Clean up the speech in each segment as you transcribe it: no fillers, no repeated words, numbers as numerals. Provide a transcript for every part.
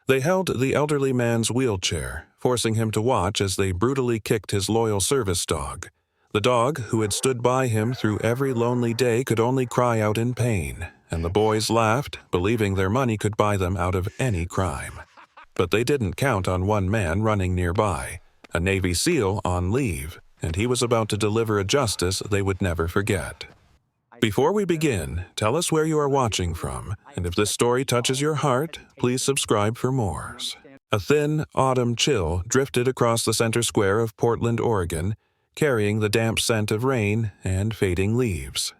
They held the elderly man's wheelchair, forcing him to watch as they brutally kicked his loyal service dog. The dog, who had stood by him through every lonely day, could only cry out in pain, and the boys laughed, believing their money could buy them out of any crime. But they didn't count on one man running nearby, a Navy SEAL on leave, and he was about to deliver a justice they would never forget. Before we begin, tell us where you are watching from, and if this story touches your heart, please subscribe for more. A thin, autumn chill drifted across the center square of Portland, Oregon, carrying the damp scent of rain and fading leaves.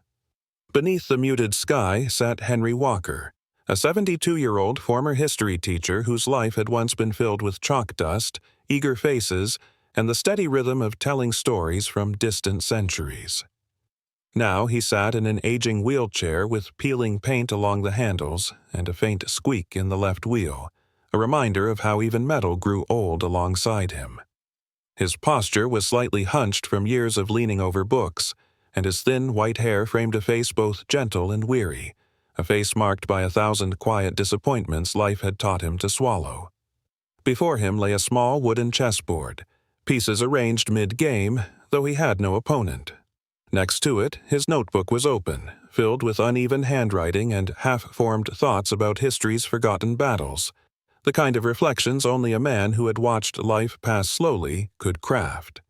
Beneath the muted sky sat Henry Walker, a 72-year-old former history teacher whose life had once been filled with chalk dust, eager faces, and the steady rhythm of telling stories from distant centuries. Now he sat in an aging wheelchair with peeling paint along the handles and a faint squeak in the left wheel, a reminder of how even metal grew old alongside him. His posture was slightly hunched from years of leaning over books, and his thin white hair framed a face both gentle and weary, a face marked by 1,000 quiet disappointments life had taught him to swallow. Before him lay a small wooden chessboard, pieces arranged mid-game, though he had no opponent. Next to it, his notebook was open, filled with uneven handwriting and half-formed thoughts about history's forgotten battles, the kind of reflections only a man who had watched life pass slowly could craft.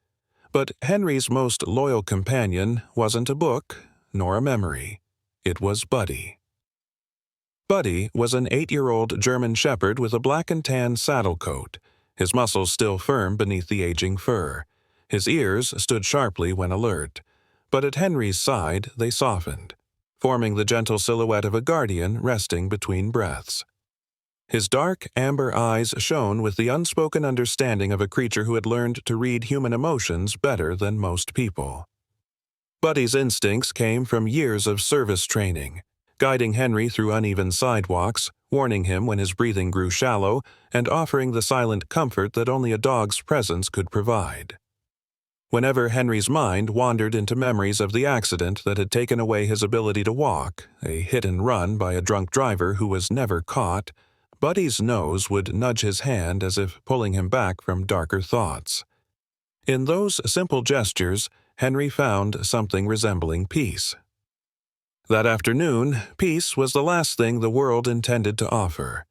But Henry's most loyal companion wasn't a book, nor a memory. It was Buddy. Buddy was an 8-year-old German shepherd with a black and tan saddle coat, his muscles still firm beneath the aging fur. His ears stood sharply when alert, but at Henry's side they softened, forming the gentle silhouette of a guardian resting between breaths. His dark, amber eyes shone with the unspoken understanding of a creature who had learned to read human emotions better than most people. Buddy's instincts came from years of service training, guiding Henry through uneven sidewalks, warning him when his breathing grew shallow, and offering the silent comfort that only a dog's presence could provide. Whenever Henry's mind wandered into memories of the accident that had taken away his ability to walk, a hit and run by a drunk driver who was never caught, Buddy's nose would nudge his hand as if pulling him back from darker thoughts. In those simple gestures, Henry found something resembling peace. That afternoon, peace was the last thing the world intended to offer.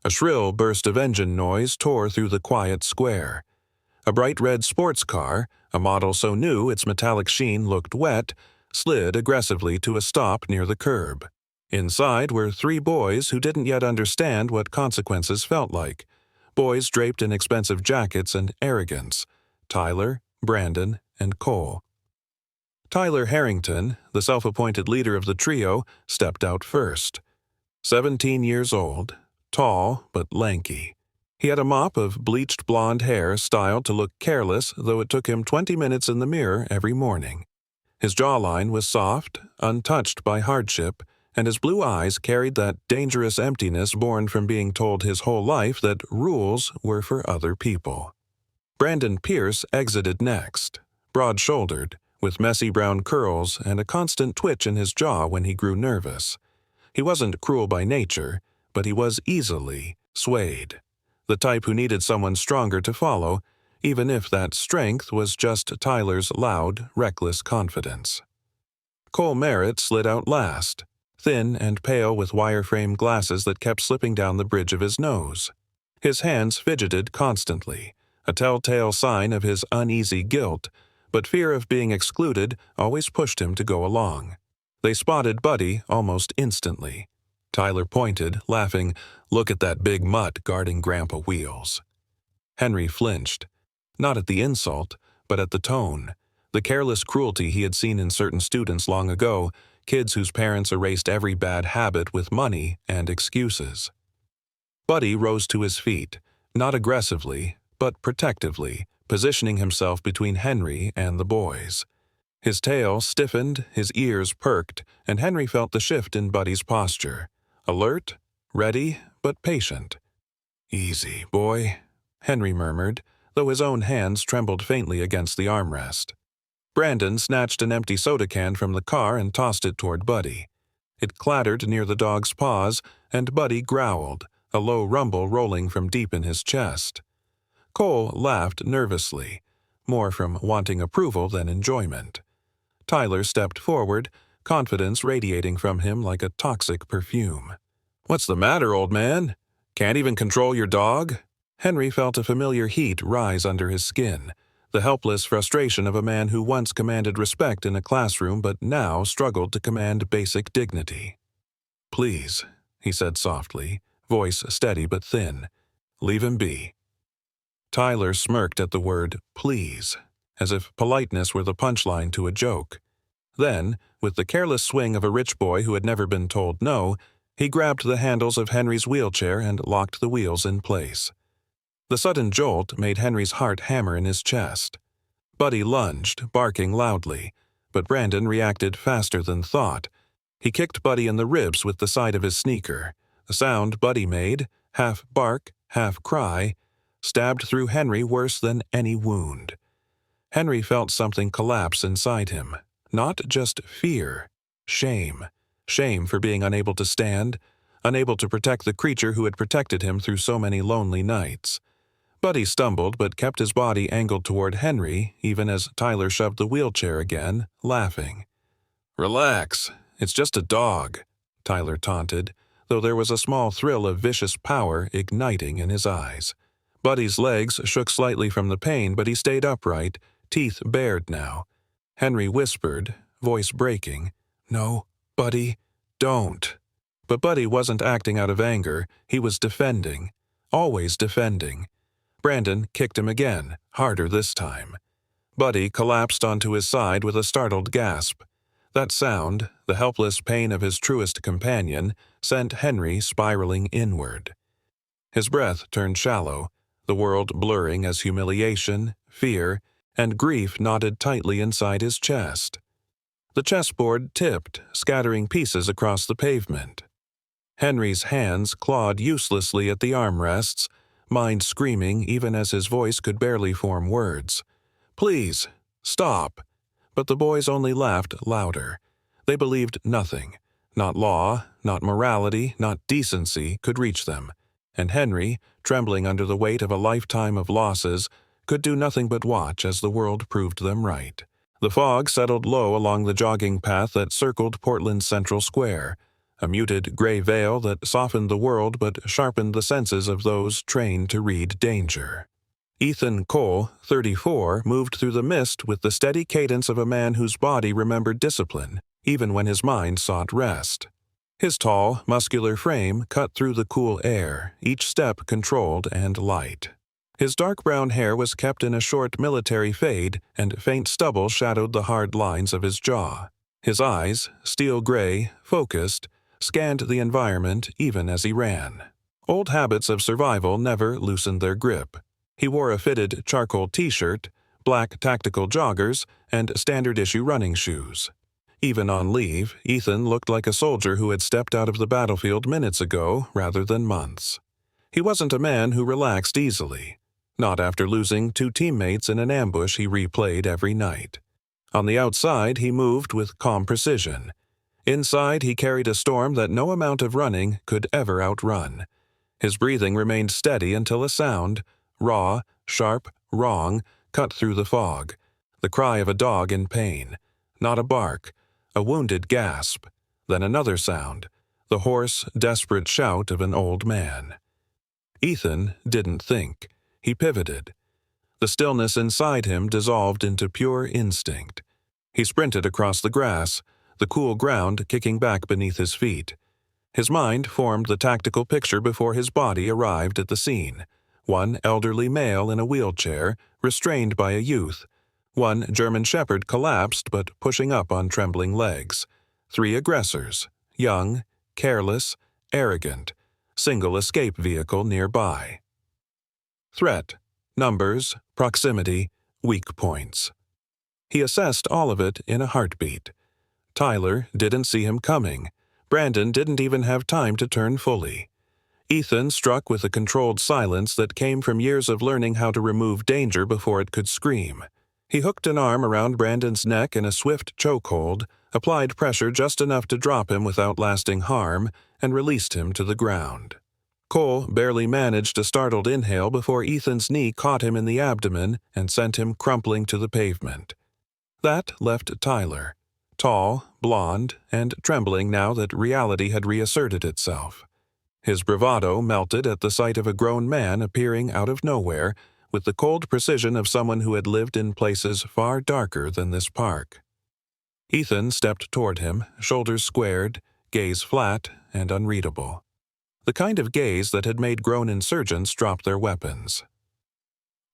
A shrill burst of engine noise tore through the quiet square. A bright red sports car, a model so new its metallic sheen looked wet, slid aggressively to a stop near the curb. Inside were 3 boys who didn't yet understand what consequences felt like, boys draped in expensive jackets and arrogance: Tyler, Brandon, and Cole. Tyler Harrington, the self-appointed leader of the trio, stepped out first. 17 years old, tall but lanky. He had a mop of bleached blonde hair styled to look careless, though it took him 20 minutes in the mirror every morning. His jawline was soft, untouched by hardship, and his blue eyes carried that dangerous emptiness born from being told his whole life that rules were for other people. Brandon Pierce exited next, broad-shouldered, with messy brown curls and a constant twitch in his jaw when he grew nervous. He wasn't cruel by nature, but he was easily swayed, the type who needed someone stronger to follow, even if that strength was just Tyler's loud, reckless confidence. Cole Merritt slid out last, thin and pale with wire-frame glasses that kept slipping down the bridge of his nose. His hands fidgeted constantly, a telltale sign of his uneasy guilt, but fear of being excluded always pushed him to go along. They spotted Buddy almost instantly. Tyler pointed, laughing, "Look at that big mutt guarding Grandpa Wheels." Henry flinched, not at the insult, but at the tone, the careless cruelty he had seen in certain students long ago, kids whose parents erased every bad habit with money and excuses. Buddy rose to his feet, not aggressively, but protectively, positioning himself between Henry and the boys. His tail stiffened, his ears perked, and Henry felt the shift in Buddy's posture. Alert, ready, but patient. "Easy, boy," Henry murmured, though his own hands trembled faintly against the armrest. Brandon snatched an empty soda can from the car and tossed it toward Buddy. It clattered near the dog's paws, and Buddy growled, a low rumble rolling from deep in his chest. Cole laughed nervously, more from wanting approval than enjoyment. Tyler stepped forward, confidence radiating from him like a toxic perfume. "What's the matter, old man? Can't even control your dog?" Henry felt a familiar heat rise under his skin, the helpless frustration of a man who once commanded respect in a classroom but now struggled to command basic dignity. "Please," he said softly, voice steady but thin. "Leave him be." Tyler smirked at the word "please," as if politeness were the punchline to a joke. Then, with the careless swing of a rich boy who had never been told no, he grabbed the handles of Henry's wheelchair and locked the wheels in place. The sudden jolt made Henry's heart hammer in his chest. Buddy lunged, barking loudly, but Brandon reacted faster than thought. He kicked Buddy in the ribs with the side of his sneaker. The sound Buddy made, half bark, half cry, stabbed through Henry worse than any wound. Henry felt something collapse inside him. Not just fear, shame. Shame for being unable to stand, unable to protect the creature who had protected him through so many lonely nights. Buddy stumbled but kept his body angled toward Henry, even as Tyler shoved the wheelchair again, laughing. "Relax, it's just a dog," Tyler taunted, though there was a small thrill of vicious power igniting in his eyes. Buddy's legs shook slightly from the pain, but he stayed upright, teeth bared now. Henry whispered, voice breaking, "No, Buddy, don't." But Buddy wasn't acting out of anger, he was defending. Always defending. Brandon kicked him again, harder this time. Buddy collapsed onto his side with a startled gasp. That sound, the helpless pain of his truest companion, sent Henry spiraling inward. His breath turned shallow, the world blurring as humiliation, fear, and grief knotted tightly inside his chest. The chessboard tipped, scattering pieces across the pavement. Henry's hands clawed uselessly at the armrests, mind screaming even as his voice could barely form words. "Please, stop." But the boys only laughed louder. They believed nothing. Not law, not morality, not decency could reach them. And Henry, trembling under the weight of a lifetime of losses, could do nothing but watch as the world proved them right. The fog settled low along the jogging path that circled Portland's Central Square, a muted gray veil that softened the world but sharpened the senses of those trained to read danger. Ethan Cole, 34, moved through the mist with the steady cadence of a man whose body remembered discipline, even when his mind sought rest. His tall, muscular frame cut through the cool air, each step controlled and light. His dark brown hair was kept in a short military fade, and faint stubble shadowed the hard lines of his jaw. His eyes, steel gray, focused, scanned the environment even as he ran. Old habits of survival never loosened their grip. He wore a fitted charcoal t-shirt, black tactical joggers, and standard-issue running shoes. Even on leave, Ethan looked like a soldier who had stepped out of the battlefield minutes ago rather than months. He wasn't a man who relaxed easily. Not after losing 2 teammates in an ambush he replayed every night. On the outside, he moved with calm precision. Inside, he carried a storm that no amount of running could ever outrun. His breathing remained steady until a sound, raw, sharp, wrong, cut through the fog. The cry of a dog in pain. Not a bark, a wounded gasp. Then another sound, the hoarse, desperate shout of an old man. Ethan didn't think. He pivoted. The stillness inside him dissolved into pure instinct. He sprinted across the grass, the cool ground kicking back beneath his feet. His mind formed the tactical picture before his body arrived at the scene. One elderly male in a wheelchair, restrained by a youth. One German shepherd collapsed but pushing up on trembling legs. 3 aggressors, young, careless, arrogant. Single escape vehicle nearby. Threat, numbers, proximity, weak points. He assessed all of it in a heartbeat. Tyler didn't see him coming. Brandon didn't even have time to turn fully. Ethan struck with a controlled silence that came from years of learning how to remove danger before it could scream. He hooked an arm around Brandon's neck in a swift chokehold, applied pressure just enough to drop him without lasting harm, and released him to the ground. Cole barely managed a startled inhale before Ethan's knee caught him in the abdomen and sent him crumpling to the pavement. That left Tyler, tall, blond, and trembling now that reality had reasserted itself. His bravado melted at the sight of a grown man appearing out of nowhere with the cold precision of someone who had lived in places far darker than this park. Ethan stepped toward him, shoulders squared, gaze flat and unreadable. The kind of gaze that had made grown insurgents drop their weapons.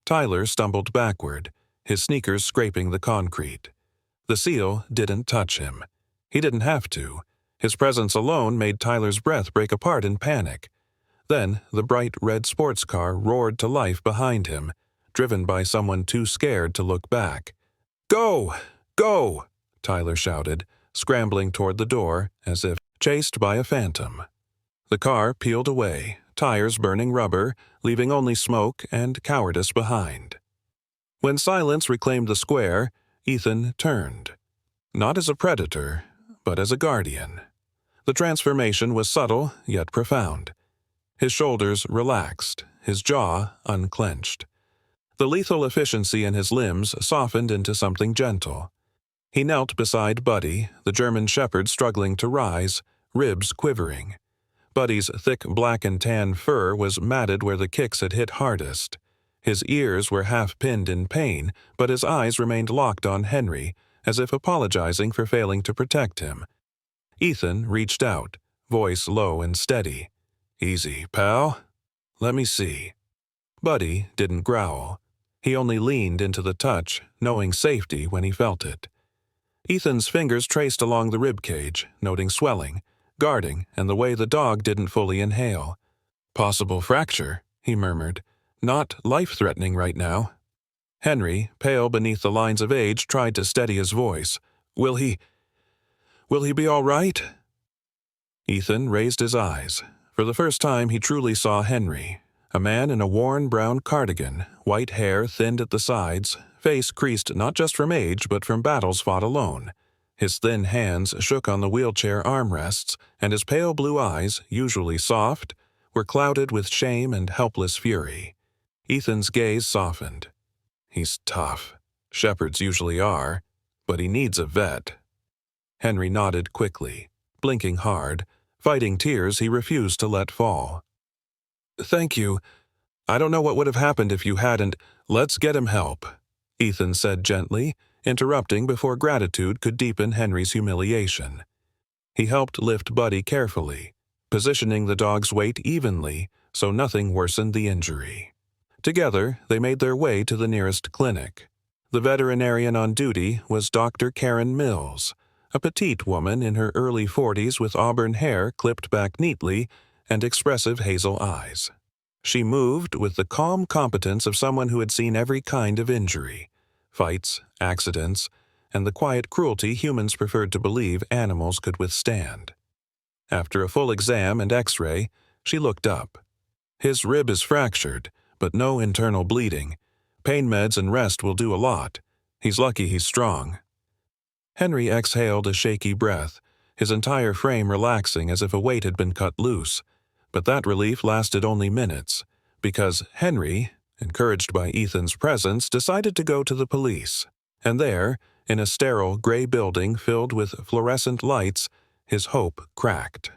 Tyler stumbled backward, his sneakers scraping the concrete. The seal didn't touch him. He didn't have to. His presence alone made Tyler's breath break apart in panic. Then the bright red sports car roared to life behind him, driven by someone too scared to look back. "Go! Go!" Tyler shouted, scrambling toward the door as if chased by a phantom. The car peeled away, tires burning rubber, leaving only smoke and cowardice behind. When silence reclaimed the square, Ethan turned. Not as a predator, but as a guardian. The transformation was subtle, yet profound. His shoulders relaxed, his jaw unclenched. The lethal efficiency in his limbs softened into something gentle. He knelt beside Buddy, the German shepherd struggling to rise, ribs quivering. Buddy's thick black and tan fur was matted where the kicks had hit hardest. His ears were half-pinned in pain, but his eyes remained locked on Henry, as if apologizing for failing to protect him. Ethan reached out, voice low and steady. "Easy, pal. Let me see." Buddy didn't growl. He only leaned into the touch, knowing safety when he felt it. Ethan's fingers traced along the ribcage, noting swelling, guarding, and the way the dog didn't fully inhale. "Possible fracture," he murmured. "Not life-threatening right now." Henry, pale beneath the lines of age, tried to steady his voice. Will he be all right?" Ethan raised his eyes. For the first time he truly saw Henry, a man in a worn brown cardigan, white hair thinned at the sides, face creased not just from age but from battles fought alone. His thin hands shook on the wheelchair armrests, and his pale blue eyes, usually soft, were clouded with shame and helpless fury. Ethan's gaze softened. He's tough. Shepherds usually are, but he needs a vet. Henry nodded quickly, blinking hard, fighting tears he refused to let fall. "Thank you. I don't know what would have happened if you hadn't. Let's get him help," Ethan said gently, interrupting before gratitude could deepen Henry's humiliation. He helped lift Buddy carefully, positioning the dog's weight evenly so nothing worsened the injury. Together, they made their way to the nearest clinic. The veterinarian on duty was Dr. Karen Mills, a petite woman in her early 40s with auburn hair clipped back neatly and expressive hazel eyes. She moved with the calm competence of someone who had seen every kind of injury, fights, accidents, and the quiet cruelty humans preferred to believe animals could withstand. After a full exam and x-ray, she looked up. "His rib is fractured, but no internal bleeding. Pain meds and rest will do a lot. He's lucky he's strong." Henry exhaled a shaky breath, his entire frame relaxing as if a weight had been cut loose. But that relief lasted only minutes, because Henry, encouraged by Ethan's presence, decided to go to the police. And there, in a sterile gray building filled with fluorescent lights, his hope cracked.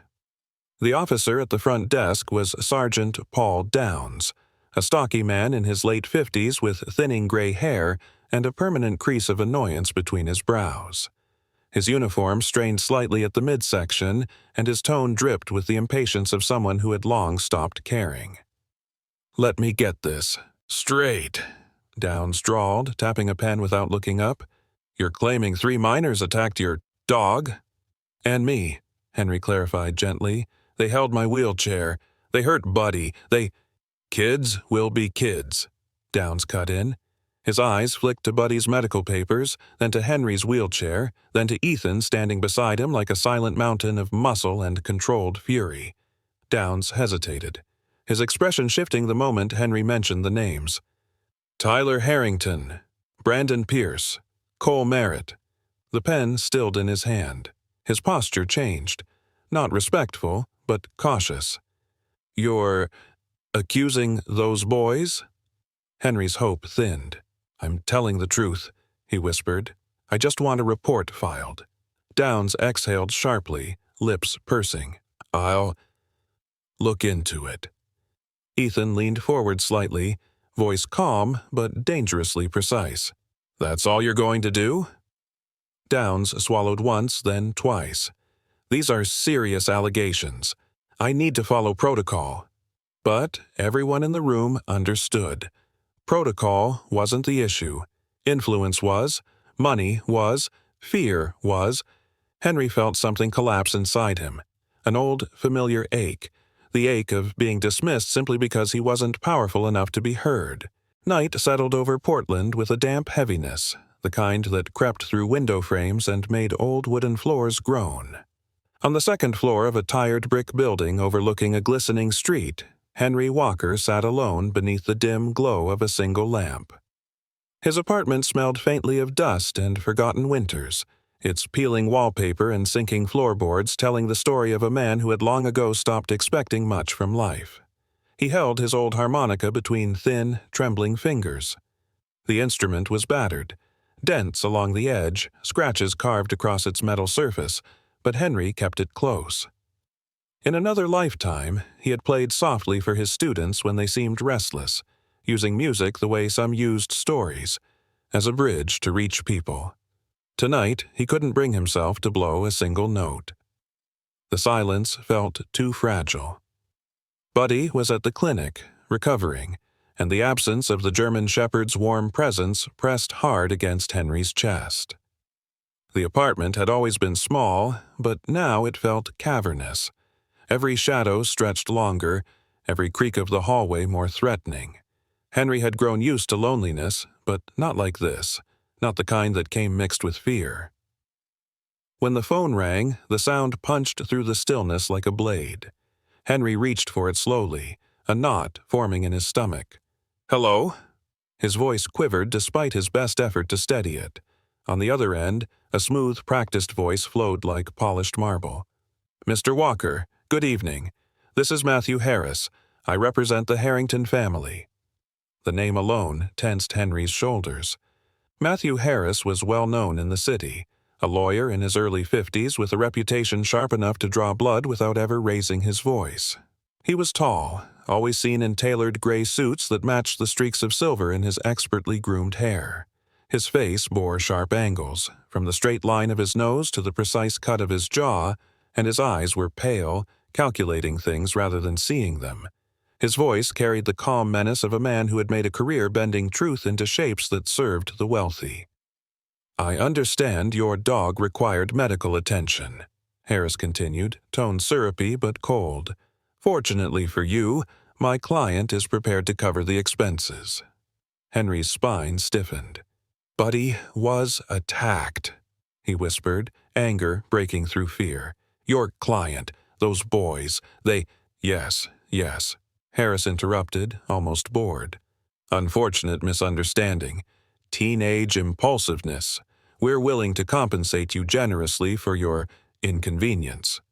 The officer at the front desk was Sergeant Paul Downs, a stocky man in his late 50s with thinning gray hair and a permanent crease of annoyance between his brows. His uniform strained slightly at the midsection, and his tone dripped with the impatience of someone who had long stopped caring. "Let me get this straight," Downs drawled, tapping a pen without looking up. "You're claiming 3 minors attacked your dog?" "And me," Henry clarified gently. "They held my wheelchair. They hurt Buddy. They—" "Kids will be kids," Downs cut in. His eyes flicked to Buddy's medical papers, then to Henry's wheelchair, then to Ethan standing beside him like a silent mountain of muscle and controlled fury. Downs hesitated, his expression shifting the moment Henry mentioned the names. "Tyler Harrington, Brandon Pierce, Cole Merritt." The pen stilled in his hand. His posture changed. Not respectful, but cautious. You're accusing those boys? Henry's hope thinned. I'm telling the truth, he whispered. I just want a report filed. Downs exhaled sharply, lips pursing. I'll look into it. Ethan leaned forward slightly, voice calm but dangerously precise. That's all you're going to do? Downs swallowed once, then twice. These are serious allegations. I need to follow protocol. But everyone in the room understood. Protocol wasn't the issue. Influence was, money was, fear was. Henry felt something collapse inside him. An old, familiar ache. The ache of being dismissed simply because he wasn't powerful enough to be heard. Night settled over Portland with a damp heaviness, the kind that crept through window frames and made old wooden floors groan. On the second floor of a tired brick building overlooking a glistening street, Henry Walker sat alone beneath the dim glow of a single lamp. His apartment smelled faintly of dust and forgotten winters, its peeling wallpaper and sinking floorboards telling the story of a man who had long ago stopped expecting much from life. He held his old harmonica between thin, trembling fingers. The instrument was battered, dents along the edge, scratches carved across its metal surface, but Henry kept it close. In another lifetime, he had played softly for his students when they seemed restless, using music the way some used stories, as a bridge to reach people. Tonight, he couldn't bring himself to blow a single note. The silence felt too fragile. Buddy was at the clinic, recovering, and the absence of the German shepherd's warm presence pressed hard against Henry's chest. The apartment had always been small, but now it felt cavernous. Every shadow stretched longer, every creak of the hallway more threatening. Henry had grown used to loneliness, but not like this, not the kind that came mixed with fear. When the phone rang, the sound punched through the stillness like a blade. Henry reached for it slowly, a knot forming in his stomach. "Hello?" His voice quivered despite his best effort to steady it. On the other end, a smooth, practiced voice flowed like polished marble. "Mr. Walker, good evening. This is Matthew Harris. I represent the Harrington family." The name alone tensed Henry's shoulders. Matthew Harris was well known in the city, a lawyer in his early 50s with a reputation sharp enough to draw blood without ever raising his voice. He was tall, always seen in tailored gray suits that matched the streaks of silver in his expertly groomed hair. His face bore sharp angles, from the straight line of his nose to the precise cut of his jaw, and his eyes were pale, calculating things rather than seeing them. His voice carried the calm menace of a man who had made a career bending truth into shapes that served the wealthy. "I understand your dog required medical attention," Harris continued, tone syrupy but cold. "Fortunately for you, my client is prepared to cover the expenses." Henry's spine stiffened. "Buddy was attacked," he whispered, anger breaking through fear. "Your client, those boys, they—" Yes, Harris interrupted, almost bored. "Unfortunate misunderstanding. Teenage impulsiveness. We're willing to compensate you generously for your inconvenience."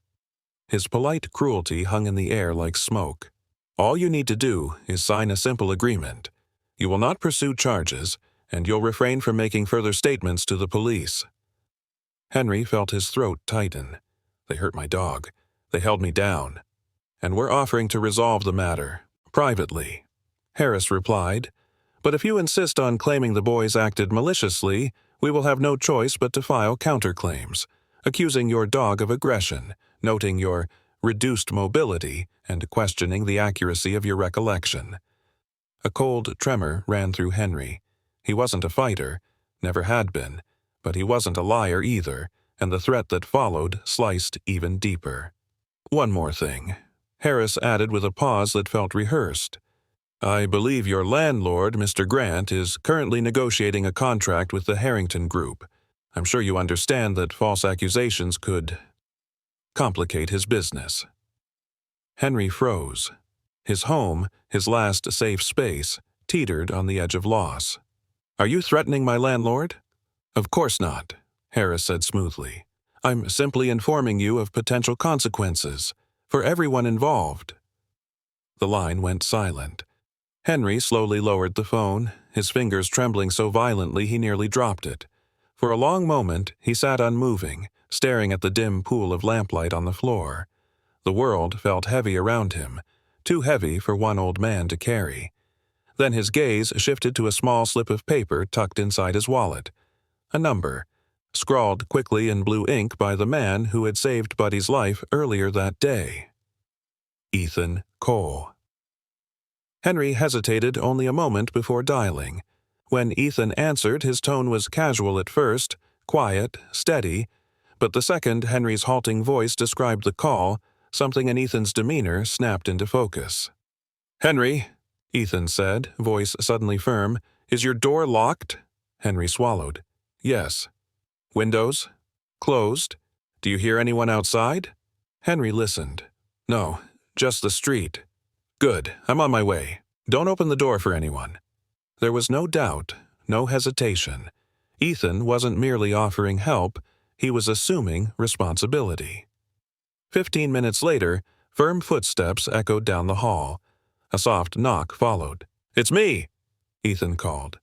His polite cruelty hung in the air like smoke. "All you need to do is sign a simple agreement. You will not pursue charges, and you'll refrain from making further statements to the police." Henry felt his throat tighten. "They hurt my dog. They held me down. And we're offering to resolve the matter, privately," Harris replied. "But if you insist on claiming the boys acted maliciously, we will have no choice but to file counterclaims, accusing your dog of aggression, noting your reduced mobility, and questioning the accuracy of your recollection." A cold tremor ran through Henry. He wasn't a fighter, never had been, but he wasn't a liar either, and the threat that followed sliced even deeper. "One more thing," Harris added with a pause that felt rehearsed. "I believe your landlord, Mr. Grant, is currently negotiating a contract with the Harrington Group. I'm sure you understand that false accusations could complicate his business." Henry froze. His home, his last safe space, teetered on the edge of loss. "Are you threatening my landlord?" "Of course not," Harris said smoothly. "I'm simply informing you of potential consequences, for everyone involved." The line went silent. Henry slowly lowered the phone, his fingers trembling so violently he nearly dropped it. For a long moment, he sat unmoving, staring at the dim pool of lamplight on the floor. The world felt heavy around him, too heavy for one old man to carry. Then his gaze shifted to a small slip of paper tucked inside his wallet. A number, scrawled quickly in blue ink by the man who had saved Buddy's life earlier that day. Ethan Cole. Henry hesitated only a moment before dialing. When Ethan answered, his tone was casual at first, quiet, steady, but the second Henry's halting voice described the call, something in Ethan's demeanor snapped into focus. "Henry," Ethan said, voice suddenly firm, "is your door locked?" Henry swallowed. "Yes." "Windows?" "Closed." "Do you hear anyone outside?" Henry listened. "No, just the street." "Good, I'm on my way. Don't open the door for anyone." There was no doubt, no hesitation. Ethan wasn't merely offering help, he was assuming responsibility. 15 minutes later, firm footsteps echoed down the hall. A soft knock followed. "It's me," Ethan called.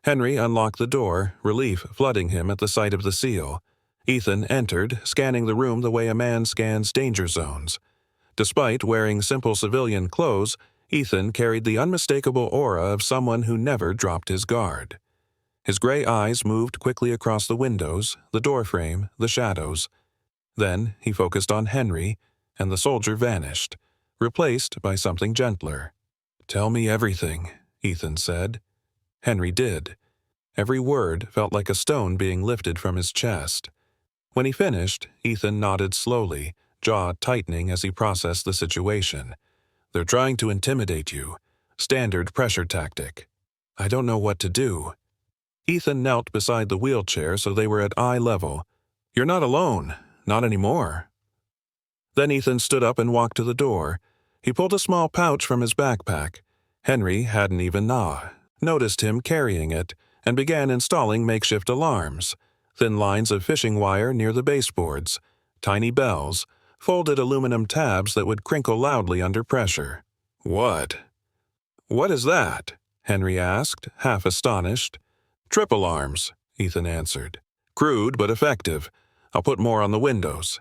Henry unlocked the door, relief flooding him at the sight of the seal. Ethan entered, scanning the room the way a man scans danger zones. Despite wearing simple civilian clothes, Ethan carried the unmistakable aura of someone who never dropped his guard. His gray eyes moved quickly across the windows, the doorframe, the shadows. Then he focused on Henry, and the soldier vanished, replaced by something gentler. "Tell me everything," Ethan said. Henry did. Every word felt like a stone being lifted from his chest. When he finished, Ethan nodded slowly, jaw tightening as he processed the situation. "They're trying to intimidate you. Standard pressure tactic. I don't know what to do." Ethan knelt beside the wheelchair so they were at eye level. "You're not alone. Not anymore." Then Ethan stood up and walked to the door. He pulled a small pouch from his backpack. Henry hadn't even noticed him carrying it, and began installing makeshift alarms. Thin lines of fishing wire near the baseboards, tiny bells, folded aluminum tabs that would crinkle loudly under pressure. "What is that?" Henry asked, half astonished. "Trip alarms," Ethan answered. "Crude but effective. I'll put more on the windows."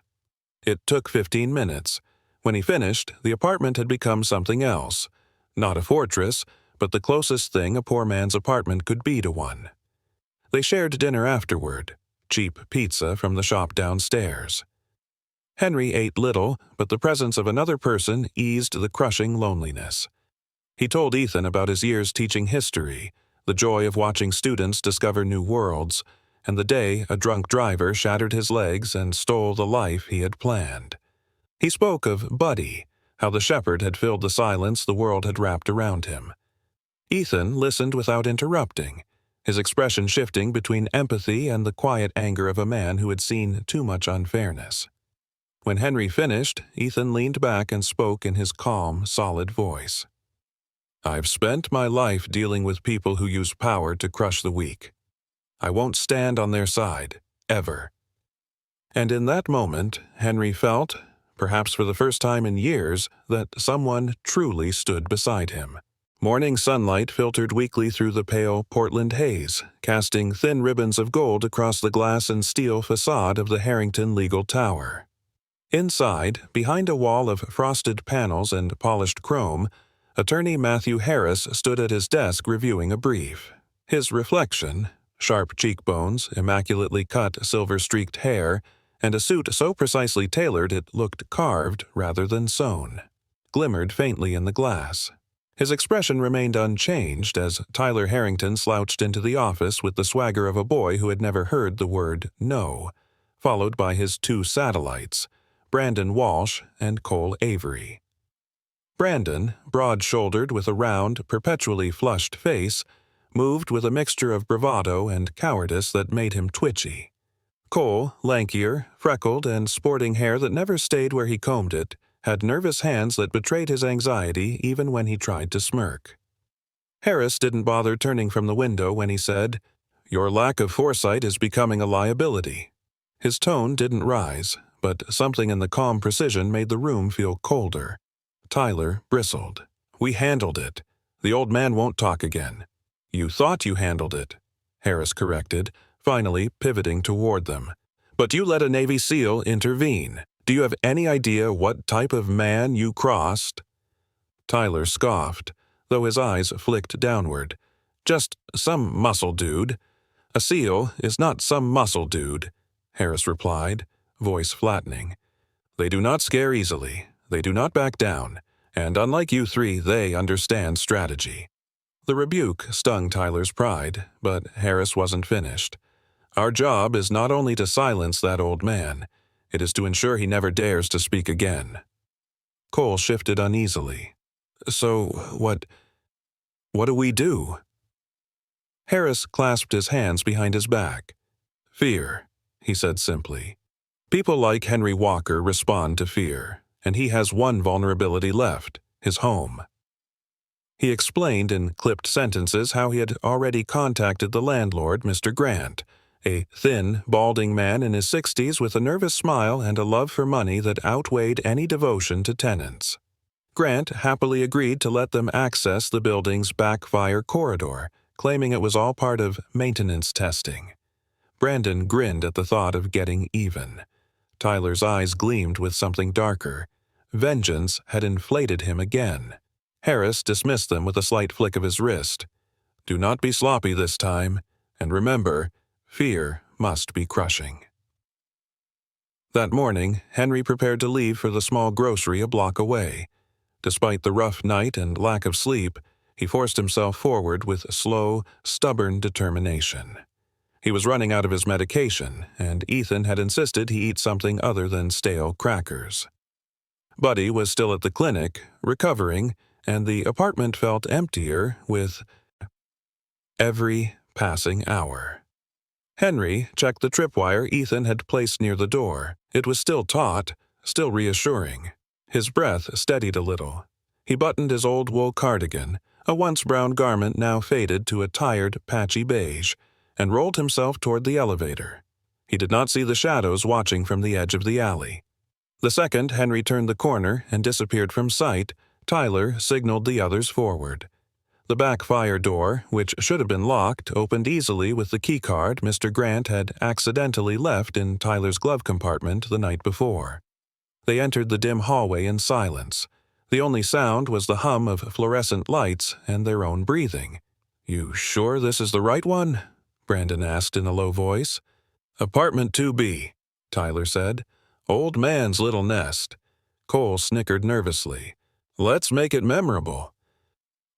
It took 15 minutes. When he finished, the apartment had become something else. Not a fortress, but the closest thing a poor man's apartment could be to one. They shared dinner afterward, cheap pizza from the shop downstairs. Henry ate little, but the presence of another person eased the crushing loneliness. He told Ethan about his years teaching history, the joy of watching students discover new worlds, and the day a drunk driver shattered his legs and stole the life he had planned. He spoke of Buddy, how the shepherd had filled the silence the world had wrapped around him. Ethan listened without interrupting, his expression shifting between empathy and the quiet anger of a man who had seen too much unfairness. When Henry finished, Ethan leaned back and spoke in his calm, solid voice. "I've spent my life dealing with people who use power to crush the weak. I won't stand on their side, ever." And in that moment, Henry felt, perhaps for the first time in years, that someone truly stood beside him. Morning sunlight filtered weakly through the pale Portland haze, casting thin ribbons of gold across the glass and steel facade of the Harrington Legal Tower. Inside, behind a wall of frosted panels and polished chrome, Attorney Matthew Harris stood at his desk reviewing a brief. His reflection, sharp cheekbones, immaculately cut silver-streaked hair, and a suit so precisely tailored it looked carved rather than sewn, glimmered faintly in the glass. His expression remained unchanged as Tyler Harrington slouched into the office with the swagger of a boy who had never heard the word no, followed by his two satellites, Brandon Walsh and Cole Avery. Brandon, broad-shouldered with a round, perpetually flushed face, moved with a mixture of bravado and cowardice that made him twitchy. Cole, lankier, freckled, and sporting hair that never stayed where he combed it, had nervous hands that betrayed his anxiety even when he tried to smirk. Harris didn't bother turning from the window when he said, "Your lack of foresight is becoming a liability." His tone didn't rise, but something in the calm precision made the room feel colder. Tyler bristled. We handled it. The old man won't talk again. You thought you handled it, Harris corrected, finally pivoting toward them. But you let a Navy SEAL intervene. Do you have any idea what type of man you crossed? Tyler scoffed, though his eyes flicked downward. Just some muscle dude. A SEAL is not some muscle dude, Harris replied, voice flattening. They do not scare easily. They do not back down. And unlike you three, they understand strategy. The rebuke stung Tyler's pride, but Harris wasn't finished. Our job is not only to silence that old man, it is to ensure he never dares to speak again. Cole shifted uneasily. So, what do we do? Harris clasped his hands behind his back. Fear, he said simply. People like Henry Walker respond to fear, and he has one vulnerability left, his home. He explained in clipped sentences how he had already contacted the landlord, Mr. Grant, a thin, balding man in his 60s with a nervous smile and a love for money that outweighed any devotion to tenants. Grant happily agreed to let them access the building's backfire corridor, claiming it was all part of maintenance testing. Brandon grinned at the thought of getting even. Tyler's eyes gleamed with something darker. Vengeance had inflated him again. Harris dismissed them with a slight flick of his wrist. Do not be sloppy this time, and remember, fear must be crushing. That morning, Henry prepared to leave for the small grocery a block away. Despite the rough night and lack of sleep, he forced himself forward with slow, stubborn determination. He was running out of his medication, and Ethan had insisted he eat something other than stale crackers. Buddy was still at the clinic, recovering, and the apartment felt emptier with every passing hour. Henry checked the tripwire Ethan had placed near the door. It was still taut, still reassuring. His breath steadied a little. He buttoned his old wool cardigan, a once brown garment now faded to a tired, patchy beige, and rolled himself toward the elevator. He did not see the shadows watching from the edge of the alley. The second Henry turned the corner and disappeared from sight, Tyler signaled the others forward. The back fire door, which should have been locked, opened easily with the keycard Mr. Grant had accidentally left in Tyler's glove compartment the night before. They entered the dim hallway in silence. The only sound was the hum of fluorescent lights and their own breathing. "You sure this is the right one?" Brandon asked in a low voice. "Apartment 2B, Tyler said. "Old man's little nest." Cole snickered nervously. "Let's make it memorable."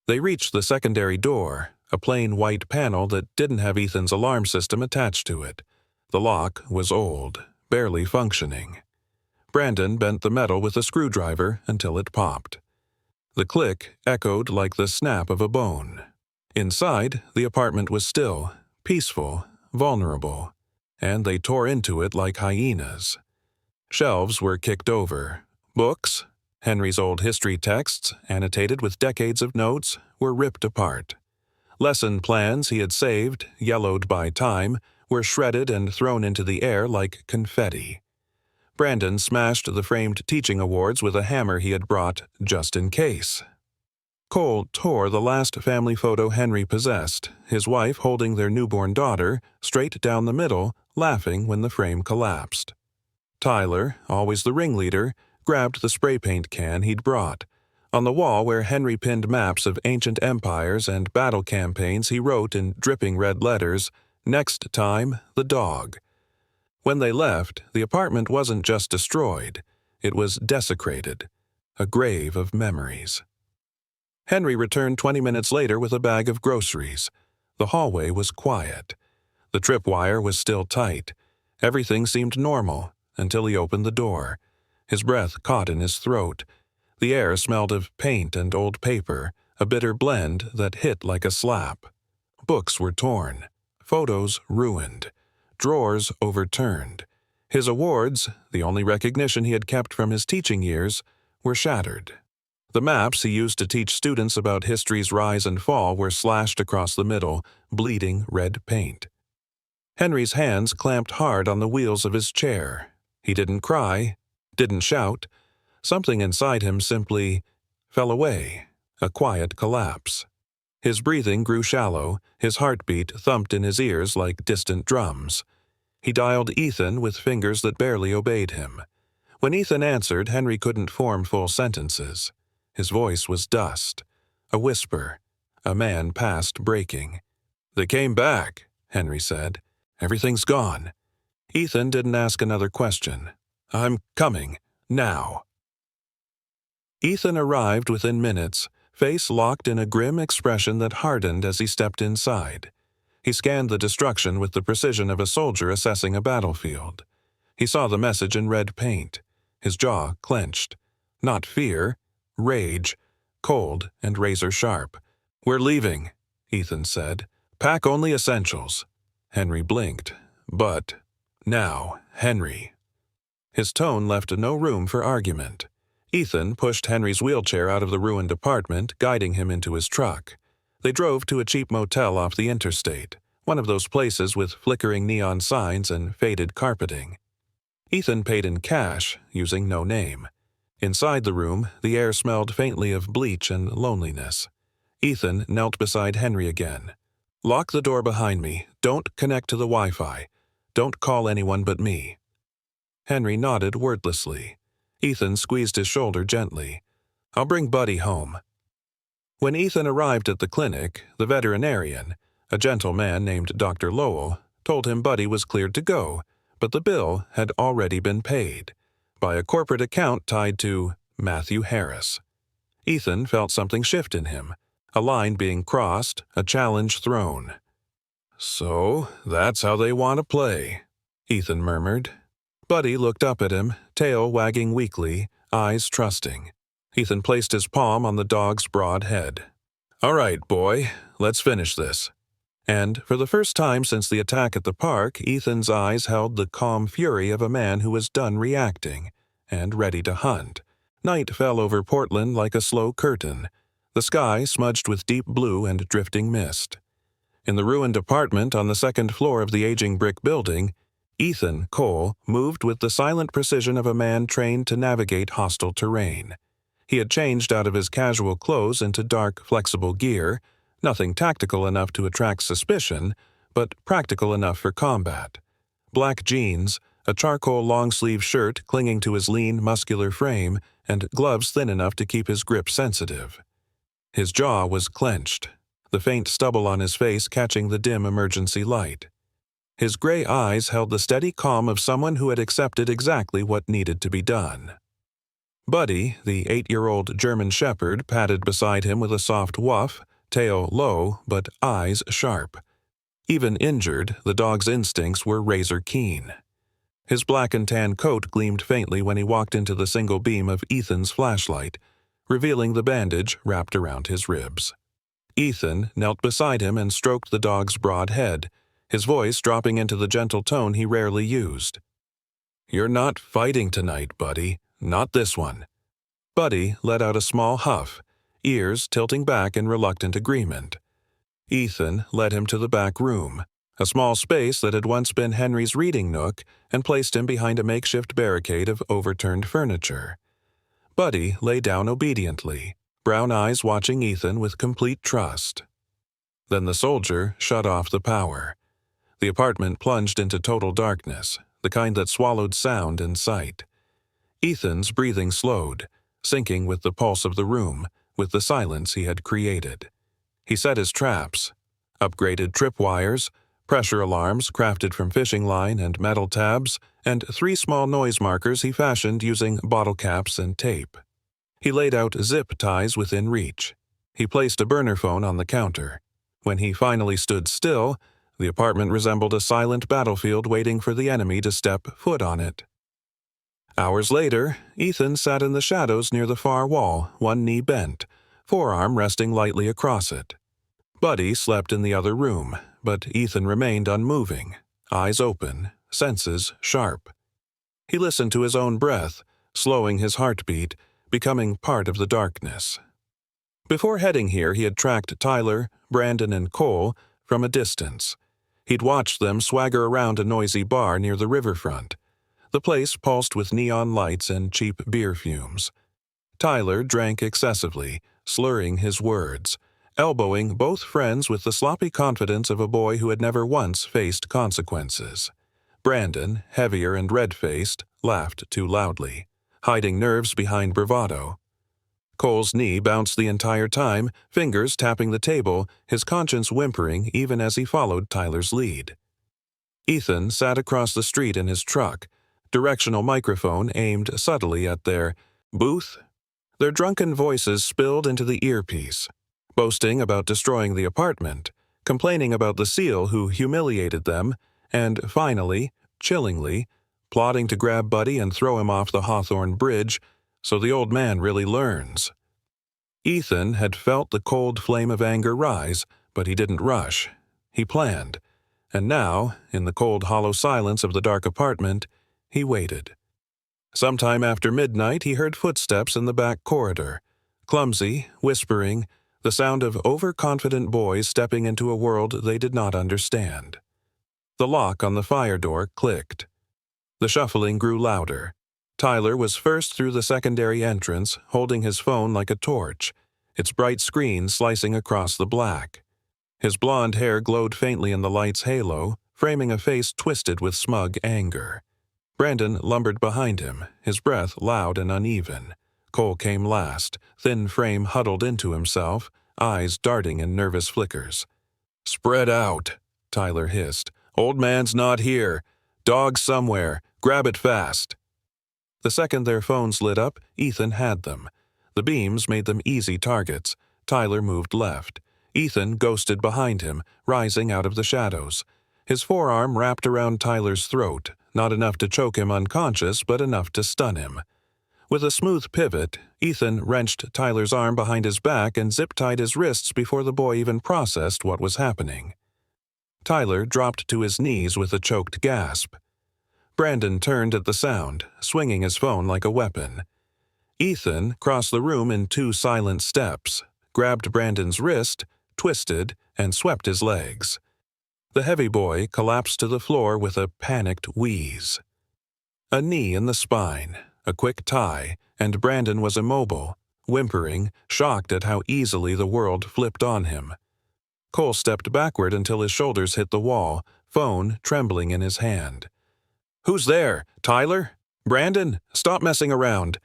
They reached the secondary door, a plain white panel that didn't have Ethan's alarm system attached to it. The lock was old, barely functioning. Brandon bent the metal with a screwdriver until it popped. The click echoed like the snap of a bone. Inside, the apartment was still, peaceful, vulnerable, and they tore into it like hyenas. Shelves were kicked over. Books, Henry's old history texts, annotated with decades of notes, were ripped apart. Lesson plans he had saved, yellowed by time, were shredded and thrown into the air like confetti. Brandon smashed the framed teaching awards with a hammer he had brought just in case. Cole tore the last family photo Henry possessed, his wife holding their newborn daughter, straight down the middle, laughing when the frame collapsed. Tyler, always the ringleader, grabbed the spray paint can he'd brought. On the wall where Henry pinned maps of ancient empires and battle campaigns he wrote in dripping red letters, "Next time, the dog." When they left, the apartment wasn't just destroyed, it was desecrated, a grave of memories. Henry returned 20 minutes later with a bag of groceries. The hallway was quiet. The tripwire was still tight. Everything seemed normal until he opened the door. His breath caught in his throat. The air smelled of paint and old paper, a bitter blend that hit like a slap. Books were torn, photos ruined, drawers overturned. His awards, the only recognition he had kept from his teaching years, were shattered. The maps he used to teach students about history's rise and fall were slashed across the middle, bleeding red paint. Henry's hands clamped hard on the wheels of his chair. He didn't cry, didn't shout. Something inside him simply fell away, A quiet collapse. His breathing grew shallow, his heartbeat thumped in his ears like distant drums. He dialed Ethan with fingers that barely obeyed him. When Ethan answered, Henry couldn't form full sentences. His voice was dust, a whisper, a man past breaking. "They came back," Henry said. "Everything's gone." Ethan didn't ask another question. "I'm coming. Now." Ethan arrived within minutes, face locked in a grim expression that hardened as he stepped inside. He scanned the destruction with the precision of a soldier assessing a battlefield. He saw the message in red paint. His jaw clenched. Not fear, rage, cold and razor sharp. "We're leaving," Ethan said. "Pack only essentials." Henry blinked. "But now, Henry." His tone left no room for argument. Ethan pushed Henry's wheelchair out of the ruined apartment, guiding him into his truck. They drove to a cheap motel off the interstate, one of those places with flickering neon signs and faded carpeting. Ethan paid in cash, using no name. Inside the room, the air smelled faintly of bleach and loneliness. Ethan knelt beside Henry again. "Lock the door behind me. Don't connect to the Wi-Fi. Don't call anyone but me." Henry nodded wordlessly. Ethan squeezed his shoulder gently. "I'll bring Buddy home." When Ethan arrived at the clinic, the veterinarian, a gentle man named Dr. Lowell, told him Buddy was cleared to go, but the bill had already been paid, by a corporate account tied to Matthew Harris. Ethan felt something shift in him, a line being crossed, a challenge thrown. "So, that's how they want to play," Ethan murmured. Buddy looked up at him, tail wagging weakly, eyes trusting. Ethan placed his palm on the dog's broad head. "All right, boy, let's finish this." And for the first time since the attack at the park, Ethan's eyes held the calm fury of a man who was done reacting and ready to hunt. Night fell over Portland like a slow curtain, the sky smudged with deep blue and drifting mist. In the ruined apartment on the second floor of the aging brick building, Ethan Cole moved with the silent precision of a man trained to navigate hostile terrain. He had changed out of his casual clothes into dark, flexible gear, nothing tactical enough to attract suspicion, but practical enough for combat. Black jeans, a charcoal long-sleeve shirt clinging to his lean, muscular frame, and gloves thin enough to keep his grip sensitive. His jaw was clenched, the faint stubble on his face catching the dim emergency light. His gray eyes held the steady calm of someone who had accepted exactly what needed to be done. Buddy, the 8-year-old German shepherd, padded beside him with a soft woof, tail low but eyes sharp. Even injured, the dog's instincts were razor keen. His black and tan coat gleamed faintly when he walked into the single beam of Ethan's flashlight, revealing the bandage wrapped around his ribs. Ethan knelt beside him and stroked the dog's broad head, his voice dropping into the gentle tone he rarely used. "You're not fighting tonight, Buddy. Not this one." Buddy let out a small huff, ears tilting back in reluctant agreement. Ethan led him to the back room, a small space that had once been Henry's reading nook, and placed him behind a makeshift barricade of overturned furniture. Buddy lay down obediently, brown eyes watching Ethan with complete trust. Then the soldier shut off the power. The apartment plunged into total darkness, the kind that swallowed sound and sight. Ethan's breathing slowed, syncing with the pulse of the room, with the silence he had created. He set his traps, upgraded tripwires, pressure alarms crafted from fishing line and metal tabs, and 3 small noise markers he fashioned using bottle caps and tape. He laid out zip ties within reach. He placed a burner phone on the counter. When he finally stood still, the apartment resembled a silent battlefield waiting for the enemy to step foot on it. Hours later, Ethan sat in the shadows near the far wall, one knee bent, forearm resting lightly across it. Buddy slept in the other room, but Ethan remained unmoving, eyes open, senses sharp. He listened to his own breath, slowing his heartbeat, becoming part of the darkness. Before heading here, he had tracked Tyler, Brandon, and Cole from a distance. He'd watched them swagger around a noisy bar near the riverfront. The place pulsed with neon lights and cheap beer fumes. Tyler drank excessively, slurring his words, elbowing both friends with the sloppy confidence of a boy who had never once faced consequences. Brandon, heavier and red-faced, laughed too loudly, hiding nerves behind bravado. Cole's knee bounced the entire time, fingers tapping the table, his conscience whimpering even as he followed Tyler's lead. Ethan sat across the street in his truck, directional microphone aimed subtly at their booth. Their drunken voices spilled into the earpiece, boasting about destroying the apartment, complaining about the seal who humiliated them, and finally, chillingly, plotting to grab Buddy and throw him off the Hawthorne Bridge so the old man really learns. Ethan had felt the cold flame of anger rise, but he didn't rush. He planned. And now, in the cold, hollow silence of the dark apartment, he waited. Sometime after midnight, he heard footsteps in the back corridor. Clumsy, whispering, the sound of overconfident boys stepping into a world they did not understand. The lock on the fire door clicked. The shuffling grew louder. Tyler was first through the secondary entrance, holding his phone like a torch, its bright screen slicing across the black. His blonde hair glowed faintly in the light's halo, framing a face twisted with smug anger. Brandon lumbered behind him, his breath loud and uneven. Cole came last, thin frame huddled into himself, eyes darting in nervous flickers. "Spread out," Tyler hissed. "Old man's not here. Dog's somewhere. Grab it fast." The second their phones lit up, Ethan had them. The beams made them easy targets. Tyler moved left. Ethan ghosted behind him, rising out of the shadows. His forearm wrapped around Tyler's throat, not enough to choke him unconscious, but enough to stun him. With a smooth pivot, Ethan wrenched Tyler's arm behind his back and zip-tied his wrists before the boy even processed what was happening. Tyler dropped to his knees with a choked gasp. Brandon turned at the sound, swinging his phone like a weapon. Ethan crossed the room in 2 silent steps, grabbed Brandon's wrist, twisted, and swept his legs. The heavy boy collapsed to the floor with a panicked wheeze. A knee in the spine, a quick tie, and Brandon was immobile, whimpering, shocked at how easily the world flipped on him. Cole stepped backward until his shoulders hit the wall, phone trembling in his hand. "Who's there? Tyler? Brandon? Stop messing around."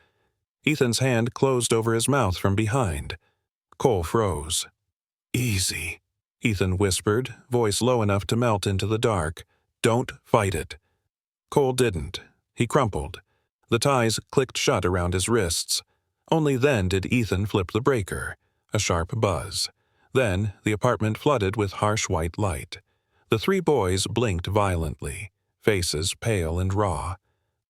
Ethan's hand closed over his mouth from behind. Cole froze. "Easy," Ethan whispered, voice low enough to melt into the dark. "Don't fight it." Cole didn't. He crumpled. The ties clicked shut around his wrists. Only then did Ethan flip the breaker. A sharp buzz. Then the apartment flooded with harsh white light. The 3 boys blinked violently, faces pale and raw.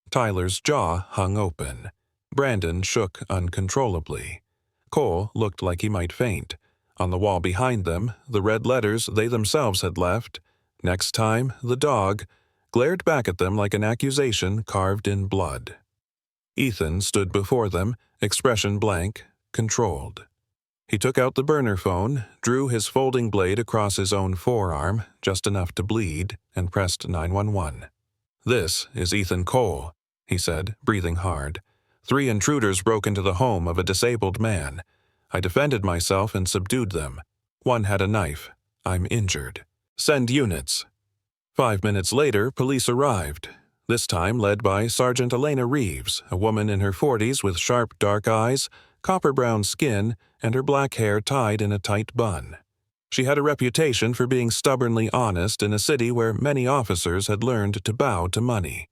Tyler's jaw hung open. Brandon shook uncontrollably. Cole looked like he might faint. On the wall behind them, the red letters they themselves had left, "Next time, the dog," glared back at them like an accusation carved in blood. Ethan stood before them, expression blank, controlled. He took out the burner phone, drew his folding blade across his own forearm, just enough to bleed, and pressed 911. "This is Ethan Cole," he said, breathing hard. "3 intruders broke into the home of a disabled man. I defended myself and subdued them. 1 had a knife. I'm injured. Send units." 5 minutes later, police arrived, this time led by Sergeant Elena Reeves, a woman in her 40s with sharp dark eyes, copper-brown skin, and her black hair tied in a tight bun. She had a reputation for being stubbornly honest in a city where many officers had learned to bow to money.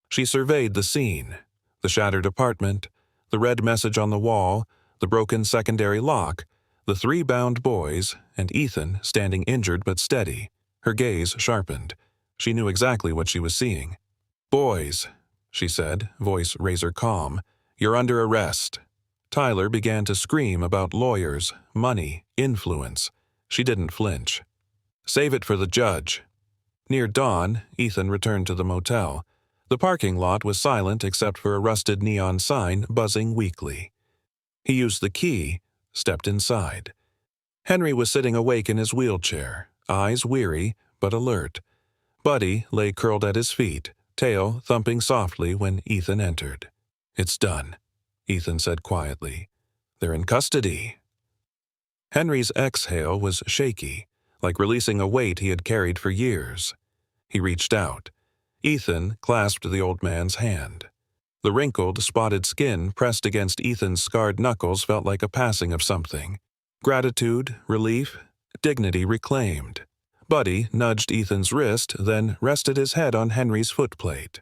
She surveyed the scene, the shattered apartment, the red message on the wall, the broken secondary lock, the 3 bound boys, and Ethan standing injured but steady. Her gaze sharpened. She knew exactly what she was seeing. "Boys," she said, voice razor calm, "you're under arrest." Tyler began to scream about lawyers, money, influence. She didn't flinch. "Save it for the judge." Near dawn, Ethan returned to the motel. The parking lot was silent except for a rusted neon sign buzzing weakly. He used the key, stepped inside. Henry was sitting awake in his wheelchair, eyes weary but alert. Buddy lay curled at his feet, tail thumping softly when Ethan entered. "It's done," Ethan said quietly. "They're in custody." Henry's exhale was shaky, like releasing a weight he had carried for years. He reached out. Ethan clasped the old man's hand. The wrinkled, spotted skin pressed against Ethan's scarred knuckles felt like a passing of something. Gratitude, relief, dignity reclaimed. Buddy nudged Ethan's wrist, then rested his head on Henry's footplate.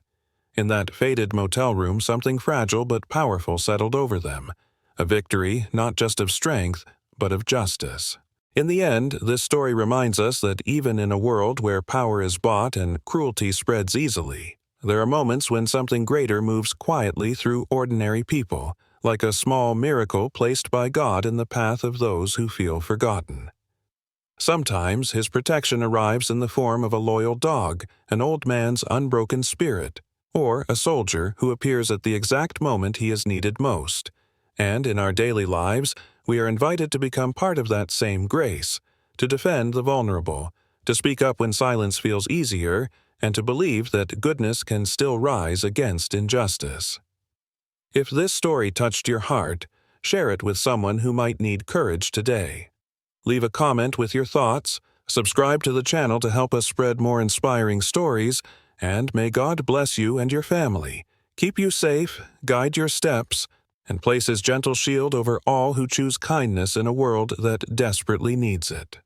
In that faded motel room, something fragile but powerful settled over them. A victory not just of strength, but of justice. In the end, this story reminds us that even in a world where power is bought and cruelty spreads easily, there are moments when something greater moves quietly through ordinary people, like a small miracle placed by God in the path of those who feel forgotten. Sometimes His protection arrives in the form of a loyal dog, an old man's unbroken spirit, or a soldier who appears at the exact moment he is needed most. And in our daily lives, we are invited to become part of that same grace, to defend the vulnerable, to speak up when silence feels easier, and to believe that goodness can still rise against injustice. If this story touched your heart, share it with someone who might need courage today. Leave a comment with your thoughts, subscribe to the channel to help us spread more inspiring stories, and may God bless you and your family, keep you safe, guide your steps, and place His gentle shield over all who choose kindness in a world that desperately needs it.